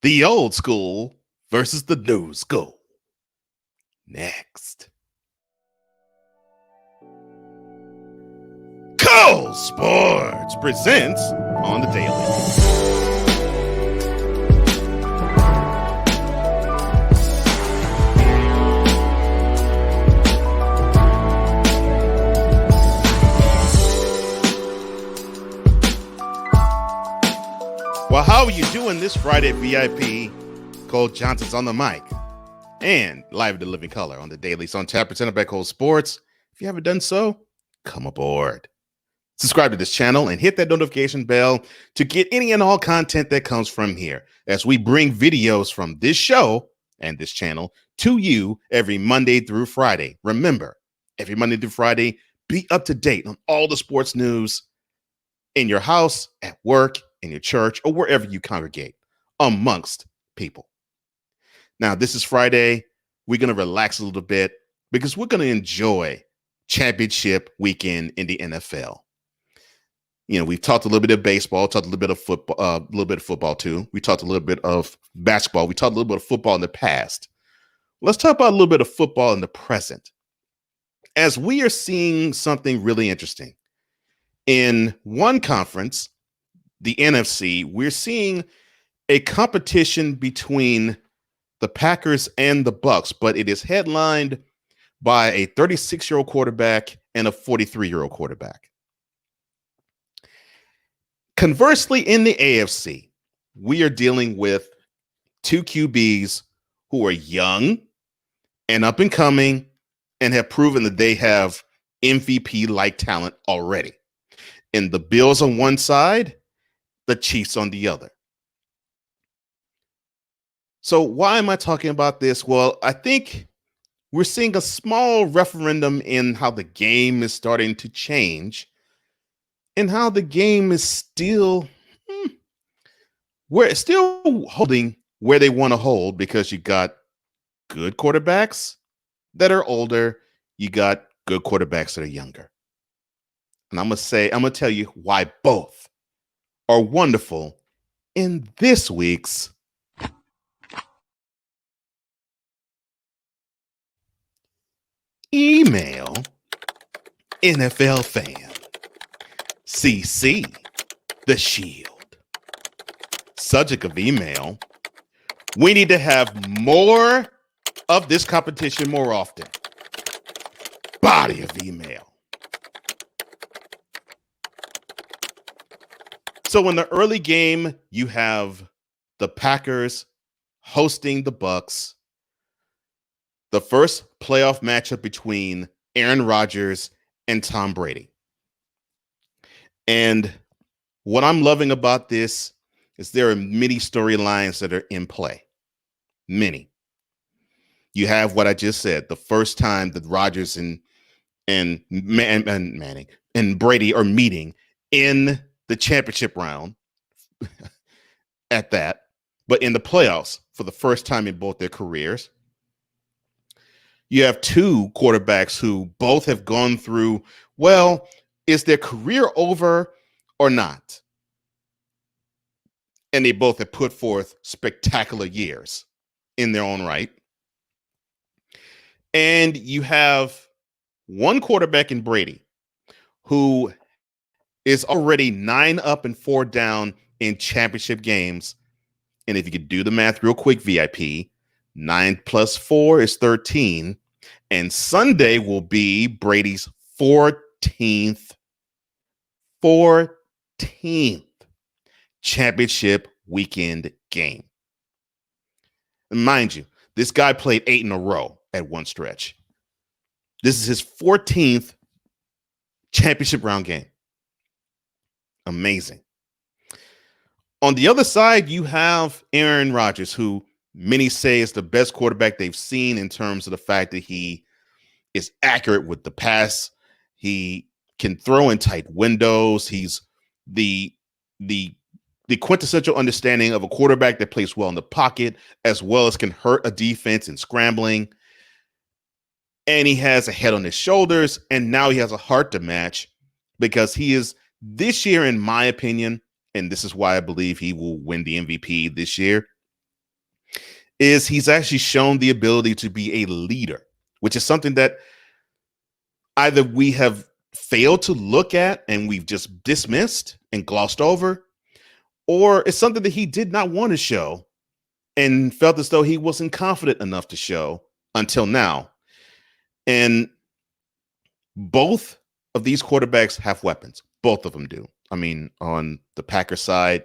The old school versus the new school. Next. Cole Sports presents on the daily. Well, how are you doing this Friday, VIP? Cole Johnson's on the mic and live to living color on the daily. So on tap, presented by Cole Sports. If you haven't done so, come aboard. Subscribe to this channel and hit that notification bell to get any and all content that comes from here as we bring videos from this show and this channel to you every Monday through Friday. Remember, every Monday through Friday, be up to date on all the sports news in your house, at work, in your church, or wherever you congregate amongst people. Now, this is Friday. We're going to relax a little bit because we're going to enjoy championship weekend in the NFL. You know, we've talked a little bit of baseball, talked a little bit of football, too. We talked a little bit of basketball. We talked a little bit of football in the past. Let's talk about a little bit of football in the present. As we are seeing something really interesting. In one conference, the NFC, we're seeing a competition between the Packers and the Bucs, but it is headlined by a 36-year-old quarterback and a 43-year-old quarterback. Conversely, in the AFC, we are dealing with two QBs who are young and up and coming and have proven that they have MVP-like talent already. And the Bills on one side, the Chiefs on the other. So why am I talking about this? Well, I think we're seeing a small referendum in how the game is starting to change and how the game is still holding where they want to hold, because you got good quarterbacks that are older, you got good quarterbacks that are younger. And I'm going to tell you why both are wonderful in this week's Email NFL Fan. CC the Shield. Subject of email: we need to have more of this competition more often. Body of email: so in the early game, you have the Packers hosting the Bucs. The first playoff matchup between Aaron Rodgers and Tom Brady. And what I'm loving about this is there are many storylines that are in play. Many. You have what I just said, the first time that Rodgers and Manning and Brady are meeting in the championship round at that, but in the playoffs for the first time in both their careers. You have two quarterbacks who both have gone through, well, is their career over or not? And they both have put forth spectacular years in their own right. And you have one quarterback in Brady who is already 9 up and 4 down in championship games. And if you could do the math real quick, VIP, 9 plus 4 is 13. And Sunday will be Brady's 14th championship weekend game. And mind you, this guy played 8 in a row at one stretch. This is his 14th championship round game. Amazing. On the other side, you have Aaron Rodgers, who many say is the best quarterback they've seen in terms of the fact that he is accurate with the pass. He can throw in tight windows. He's the quintessential understanding of a quarterback that plays well in the pocket, as well as can hurt a defense in scrambling. And he has a head on his shoulders, and now he has a heart to match, because he is, this year, in my opinion, and this is why I believe he will win the MVP this year, is he's actually shown the ability to be a leader, which is something that either we have failed to look at and we've just dismissed and glossed over, or it's something that he did not want to show and felt as though he wasn't confident enough to show until now. And both of these quarterbacks have weapons. Both of them do. I mean, on the Packers side,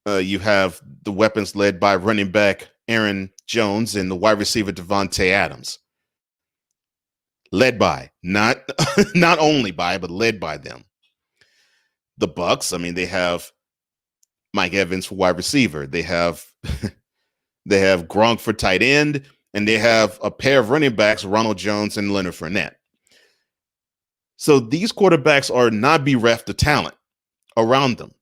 you have the weapons led by running back Aaron Jones and the wide receiver Devontae Adams. Led by, not only by, but led by them. The Bucs, I mean, they have Mike Evans for wide receiver. They have Gronk for tight end, and they have a pair of running backs, Ronald Jones and Leonard Fournette. So these quarterbacks are not bereft of talent around them.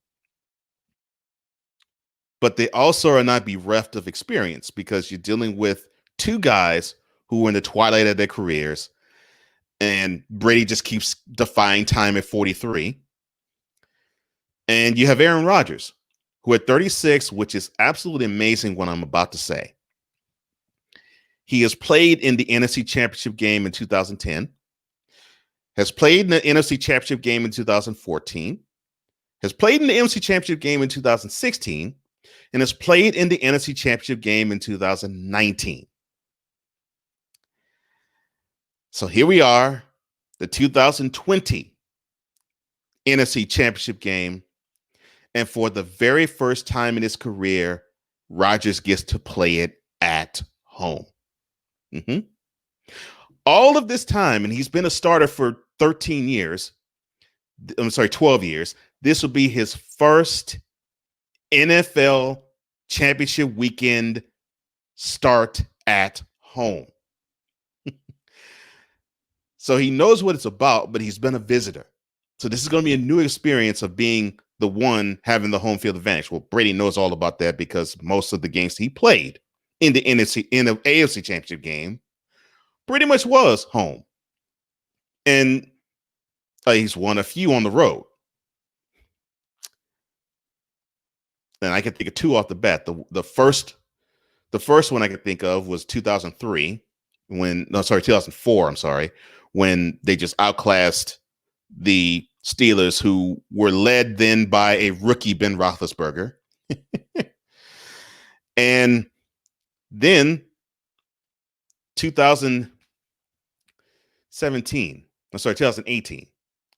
But they also are not bereft of experience because you're dealing with two guys who were in the twilight of their careers. And Brady just keeps defying time at 43. And you have Aaron Rodgers, who at 36, which is absolutely amazing what I'm about to say. He has played in the NFC Championship Game in 2010, has played in the NFC Championship Game in 2014, has played in the NFC Championship Game in 2016, and has played in the NFC Championship Game in 2019. So here we are, the 2020 NFC Championship Game. And for the very first time in his career, Rodgers gets to play it at home. All of this time, and he's been a starter for 12 years. This will be his first NFL championship weekend start at home. So he knows what it's about, but he's been a visitor. So this is going to be a new experience of being the one having the home field advantage. Well, Brady knows all about that because most of the games he played in the AFC Championship Game pretty much was home. And he's won a few on the road. And I can think of two off the bat. The first one I can think of was 2004, when they just outclassed the Steelers, who were led then by a rookie Ben Roethlisberger. And then 2018,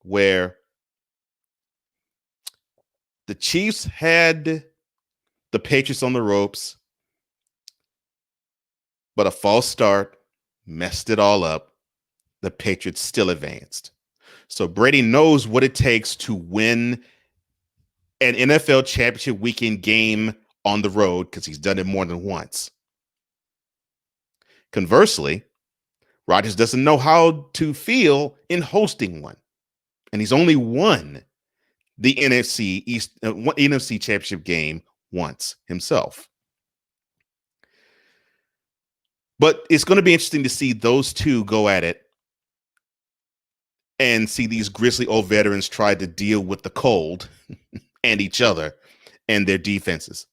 where the Chiefs had the Patriots on the ropes, but a false start messed it all up. The Patriots still advanced. So Brady knows what it takes to win an NFL championship weekend game on the road because he's done it more than once. Conversely, Rodgers doesn't know how to feel in hosting one. And he's only won the NFC Championship Game once himself. But it's going to be interesting to see those two go at it and see these grizzly old veterans try to deal with the cold and each other and their defenses.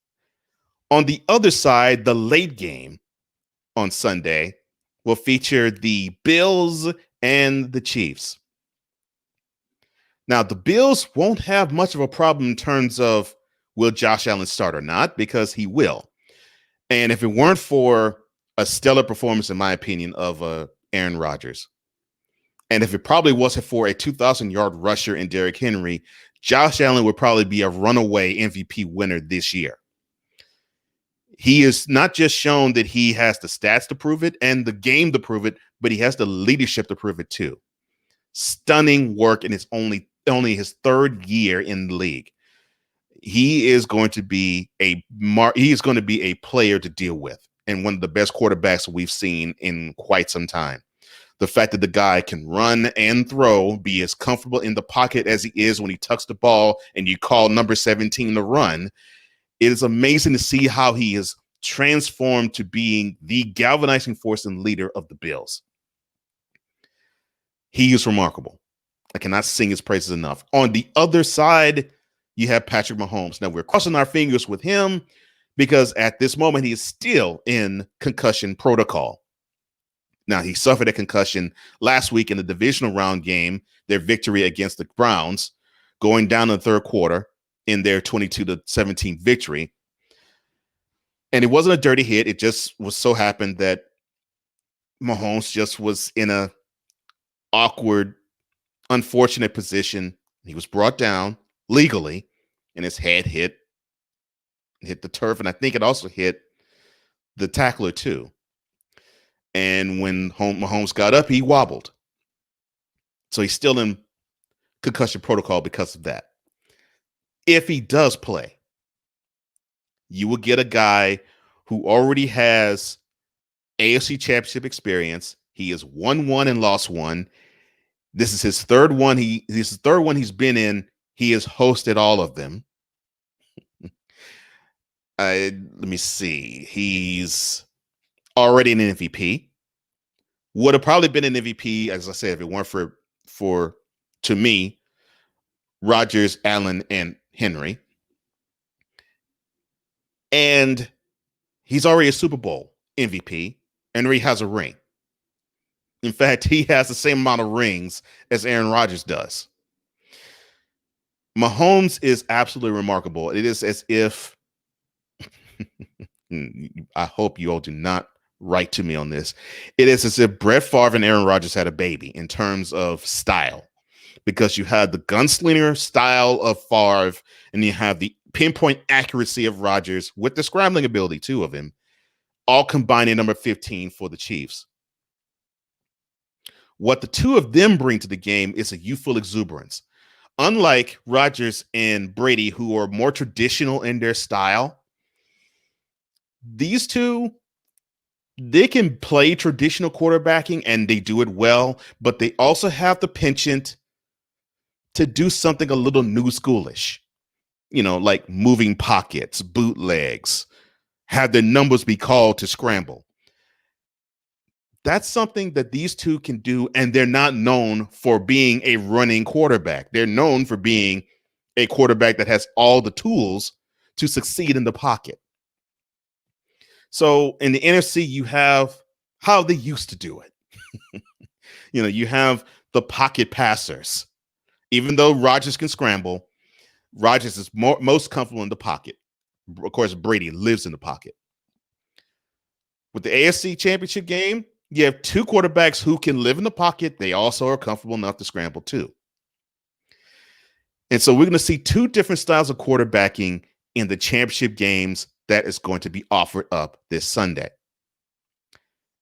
On the other side, the late game on Sunday will feature the Bills and the Chiefs. Now, the Bills won't have much of a problem in terms of will Josh Allen start or not, because he will. And if it weren't for a stellar performance, in my opinion, of Aaron Rodgers, and if it probably wasn't for a 2,000-yard rusher in Derrick Henry, Josh Allen would probably be a runaway MVP winner this year. He has not just shown that he has the stats to prove it and the game to prove it, but he has the leadership to prove it too. Stunning work, and it's only his third year in the league. He is going to be a player to deal with, and one of the best quarterbacks we've seen in quite some time. The fact that the guy can run and throw, be as comfortable in the pocket as he is when he tucks the ball and you call number 17 to run. It is amazing to see how he has transformed to being the galvanizing force and leader of the Bills. He is remarkable. I cannot sing his praises enough. On the other side, you have Patrick Mahomes. Now, we're crossing our fingers with him because at this moment he is still in concussion protocol. Now, he suffered a concussion last week in the divisional round game, their victory against the Browns, going down in the third quarter in their 22-17 victory. And it wasn't a dirty hit. It just was so happened that Mahomes just was in a awkward, unfortunate position. He was brought down legally, and his head hit the turf, and I think it also hit the tackler too. And when Mahomes got up, he wobbled. So he's still in concussion protocol because of that. If he does play, you will get a guy who already has AFC Championship experience. He is 1-1 and lost one. This is his third one. This is the third one he's been in. He has hosted all of them. Let me see. He's already an MVP. Would have probably been an MVP, as I said, if it weren't for to me, Rodgers, Allen, and Henry. And he's already a Super Bowl MVP. Henry has a ring. In fact, he has the same amount of rings as Aaron Rodgers does. Mahomes is absolutely remarkable. It is as if, I hope you all do not write to me on this. It is as if Brett Favre and Aaron Rodgers had a baby in terms of style, because you had the gunslinger style of Favre and you have the pinpoint accuracy of Rodgers with the scrambling ability too of him, all combined in number 15 for the Chiefs. What the two of them bring to the game is a youthful exuberance. Unlike Rodgers and Brady, who are more traditional in their style, these two, they can play traditional quarterbacking and they do it well, but they also have the penchant to do something a little new schoolish, like moving pockets, bootlegs, have their numbers be called to scramble. That's something that these two can do, and they're not known for being a running quarterback. They're known for being a quarterback that has all the tools to succeed in the pocket. So in the NFC, you have how they used to do it. You have the pocket passers. Even though Rodgers can scramble, Rodgers is most comfortable in the pocket. Of course, Brady lives in the pocket. With the AFC Championship game, you have two quarterbacks who can live in the pocket. They also are comfortable enough to scramble too. And so we're going to see two different styles of quarterbacking in the championship games that is going to be offered up this Sunday.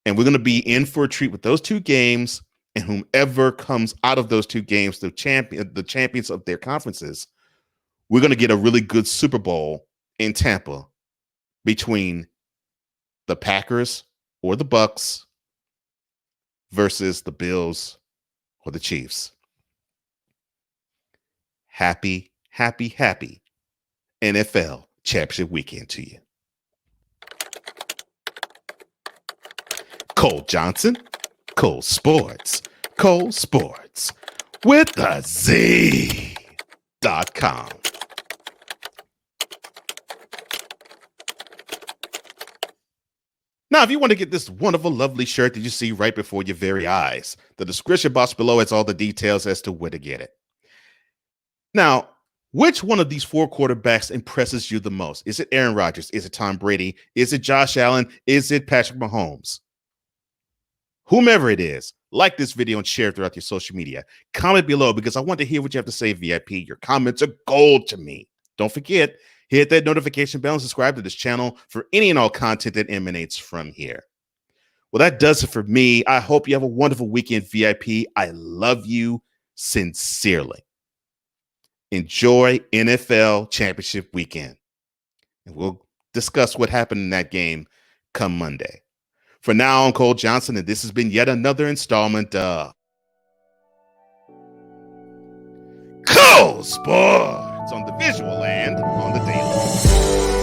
And we're going to be in for a treat with those two games, and whomever comes out of those two games, the champions of their conferences, we're going to get a really good Super Bowl in Tampa between the Packers or the Bucs versus the Bills or the Chiefs. Happy, happy, happy NFL Championship weekend to you. Cole Johnson, Cole Sports with a Z.com. Now, if you want to get this wonderful, lovely shirt that you see right before your very eyes, the description box below has all the details as to where to get it. Now, which one of these four quarterbacks impresses you the most? Is it Aaron Rodgers? Is it Tom Brady? Is it Josh Allen? Is it Patrick Mahomes? Whomever it is, like this video and share it throughout your social media. Comment below because I want to hear what you have to say, VIP. Your comments are gold to me. Don't forget, hit that notification bell and subscribe to this channel for any and all content that emanates from here. Well, that does it for me. I hope you have a wonderful weekend, VIP. I love you sincerely. Enjoy NFL Championship weekend. And we'll discuss what happened in that game come Monday. For now, I'm Cole Johnson, and this has been yet another installment of Cole Sports on the visual and on the daily.